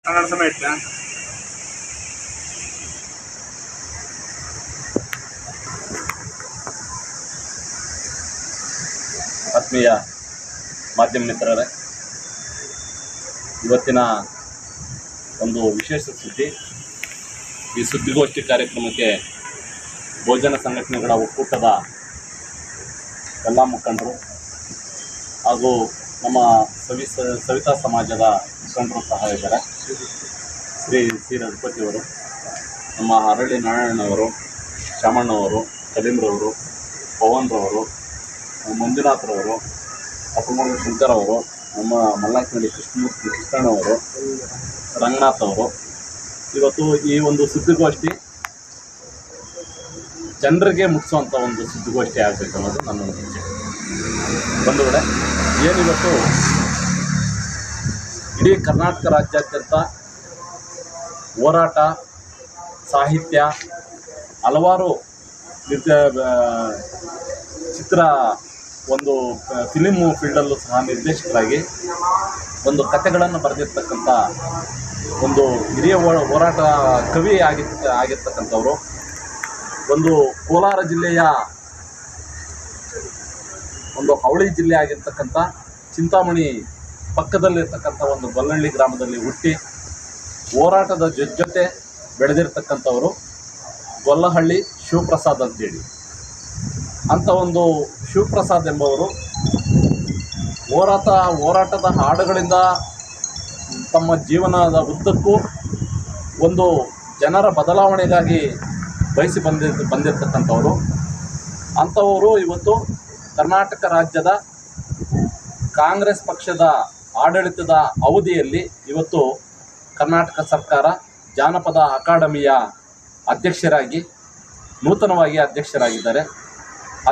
ಆತ್ಮೀಯ ಮಾಧ್ಯಮ ಮಿತ್ರರೇ, ಇವತ್ತಿನ ಒಂದು ವಿಶೇಷ ಸುದ್ದಿ. ಈ ಸುದ್ದಿಗೋಷ್ಠಿ ಕಾರ್ಯಕ್ರಮಕ್ಕೆ ಬಹುಜನ ಸಂಘಟನೆಗಳ ಒಕ್ಕೂಟದ ಎಲ್ಲ ಮುಖಂಡರು ಹಾಗೂ ನಮ್ಮ ಸವಿತಾ ಸಮಾಜದ ಮುಖಂಡರು ಸಹ ಇದ್ದಾರೆ. ಶ್ರೀ ರಘುಪತಿಯವರು, ನಮ್ಮ ಹರಳಿ ನಾರಾಯಣವರು, ಶಾಮಣ್ಣವರು, ಕಲೀಮ್ರವರು, ಪವನ್ರವರು, ಮಂಜುನಾಥ್ರವರು, ಅಪ್ಪಮೂರು ಶಂಕರವರು, ನಮ್ಮ ಮಲ್ಲಾಕ್ನಳ್ಳಿ ಕೃಷ್ಣಣ್ಣವರು, ರಂಗನಾಥ್ ಅವರು. ಇವತ್ತು ಈ ಒಂದು ಸುದ್ದಿಗೋಷ್ಠಿ ಜನರಿಗೆ ಮುಟ್ಟಿಸುವಂಥ ಒಂದು ಸುದ್ದಿಗೋಷ್ಠಿ ಆಗಬೇಕು ಅನ್ನೋದು ನನ್ನ ಇಚ್ಛೆ. ಬಂಧುಗಳೇ, ಏನಿವತ್ತು ಇಡೀ ಕರ್ನಾಟಕ ರಾಜ್ಯಾದ್ಯಂತ ಹೋರಾಟ, ಸಾಹಿತ್ಯ, ಹಲವಾರು ಚಿತ್ರ, ಒಂದು ಫಿಲಿಮು ಫೀಲ್ಡಲ್ಲೂ ಸಹ ನಿರ್ದೇಶಕರಾಗಿ ಒಂದು ಕಥೆಗಳನ್ನು ಬರೆದಿರ್ತಕ್ಕಂಥ ಒಂದು ಹಿರಿಯ ಹೋರಾಟ ಕವಿ ಆಗಿರ್ತಕ್ಕಂಥವರು, ಒಂದು ಕೋಲಾರ ಜಿಲ್ಲೆಯ ಒಂದು ಅವಳಿ ಜಿಲ್ಲೆ ಆಗಿರ್ತಕ್ಕಂಥ ಚಿಂತಾಮಣಿ ಪಕ್ಕದಲ್ಲಿರ್ತಕ್ಕಂಥ ಒಂದು ಗೊಲ್ಲಹಳ್ಳಿ ಗ್ರಾಮದಲ್ಲಿ ಹುಟ್ಟಿ ಹೋರಾಟದ ಜೊತೆ ಬೆಳೆದಿರ್ತಕ್ಕಂಥವರು ಗೊಲ್ಲಹಳ್ಳಿ ಶಿವಪ್ರಸಾದ್ ಅಂತೇಳಿ. ಅಂಥ ಒಂದು ಶಿವಪ್ರಸಾದ್ ಎಂಬವರು ಹೋರಾಟದ ಹಾಡುಗಳಿಂದ ತಮ್ಮ ಜೀವನದ ಉದ್ದಕ್ಕೂ ಒಂದು ಜನರ ಬದಲಾವಣೆಗಾಗಿ ಬಯಸಿ ಬಂದಿರತಕ್ಕಂಥವರು. ಅಂಥವರು ಇವತ್ತು ಕರ್ನಾಟಕ ರಾಜ್ಯದ ಕಾಂಗ್ರೆಸ್ ಪಕ್ಷದ ಆಡಳಿತದ ಅವಧಿಯಲ್ಲಿ ಇವತ್ತು ಕರ್ನಾಟಕ ಸರ್ಕಾರ ಜಾನಪದ ಅಕಾಡೆಮಿಯ ಅಧ್ಯಕ್ಷರಾಗಿ, ನೂತನವಾಗಿ ಅಧ್ಯಕ್ಷರಾಗಿದ್ದಾರೆ.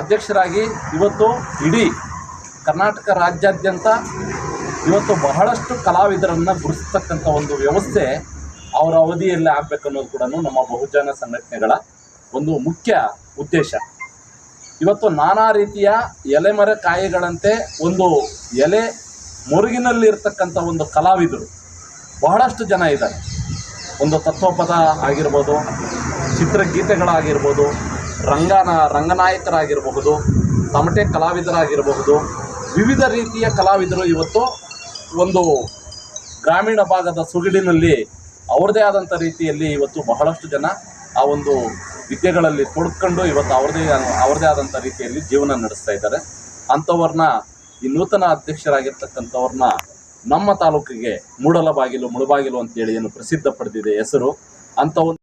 ಅಧ್ಯಕ್ಷರಾಗಿ ಇವತ್ತು ಇಡೀ ಕರ್ನಾಟಕ ರಾಜ್ಯಾದ್ಯಂತ ಇವತ್ತು ಬಹಳಷ್ಟು ಕಲಾವಿದರನ್ನು ಗುರುತಿಸ್ತಕ್ಕಂಥ ಒಂದು ವ್ಯವಸ್ಥೆ ಅವರ ಅವಧಿಯಲ್ಲಿ ಆಗಬೇಕನ್ನೋದು ಕೂಡ ನಮ್ಮ ಬಹುಜನ ಸಂಘಟನೆಗಳ ಒಂದು ಮುಖ್ಯ ಉದ್ದೇಶ. ಇವತ್ತು ನಾನಾ ರೀತಿಯ ಎಲೆಮರೆ ಕಾಯಿಗಳಂತೆ ಒಂದು ಎಲೆ ಮೊರಗಿನಲ್ಲಿರ್ತಕ್ಕಂಥ ಒಂದು ಕಲಾವಿದರು ಬಹಳಷ್ಟು ಜನ ಇದ್ದಾರೆ. ಒಂದು ತತ್ವಪದ ಆಗಿರ್ಬೋದು, ಚಿತ್ರಗೀತೆಗಳಾಗಿರ್ಬೋದು, ರಂಗನಾಯಕರಾಗಿರಬಹುದು, ತಮಟೆ ಕಲಾವಿದರಾಗಿರಬಹುದು, ವಿವಿಧ ರೀತಿಯ ಕಲಾವಿದರು ಇವತ್ತು ಒಂದು ಗ್ರಾಮೀಣ ಭಾಗದ ಸುಗಿಡಿನಲ್ಲಿ ಅವ್ರದ್ದೇ ಆದಂಥ ರೀತಿಯಲ್ಲಿ ಇವತ್ತು ಬಹಳಷ್ಟು ಜನ ಆ ಒಂದು ವಿದ್ಯೆಗಳಲ್ಲಿ ತೊಡ್ಕೊಂಡು ಇವತ್ತು ಅವ್ರದ್ದೇ ಆದಂಥ ರೀತಿಯಲ್ಲಿ ಜೀವನ ನಡೆಸ್ತಾ ಇದ್ದಾರೆ. ಅಂಥವ್ರನ್ನ, ಈ ನೂತನ ಅಧ್ಯಕ್ಷರಾಗಿರ್ತಕ್ಕಂಥವ್ರನ್ನ ನಮ್ಮ ತಾಲೂಕಿಗೆ ಮುಳಬಾಗಿಲು ಅಂತೇಳಿ ಏನು ಪ್ರಸಿದ್ಧ ಪಡೆದಿದೆ ಹೆಸರು, ಅಂಥ ಒಂದು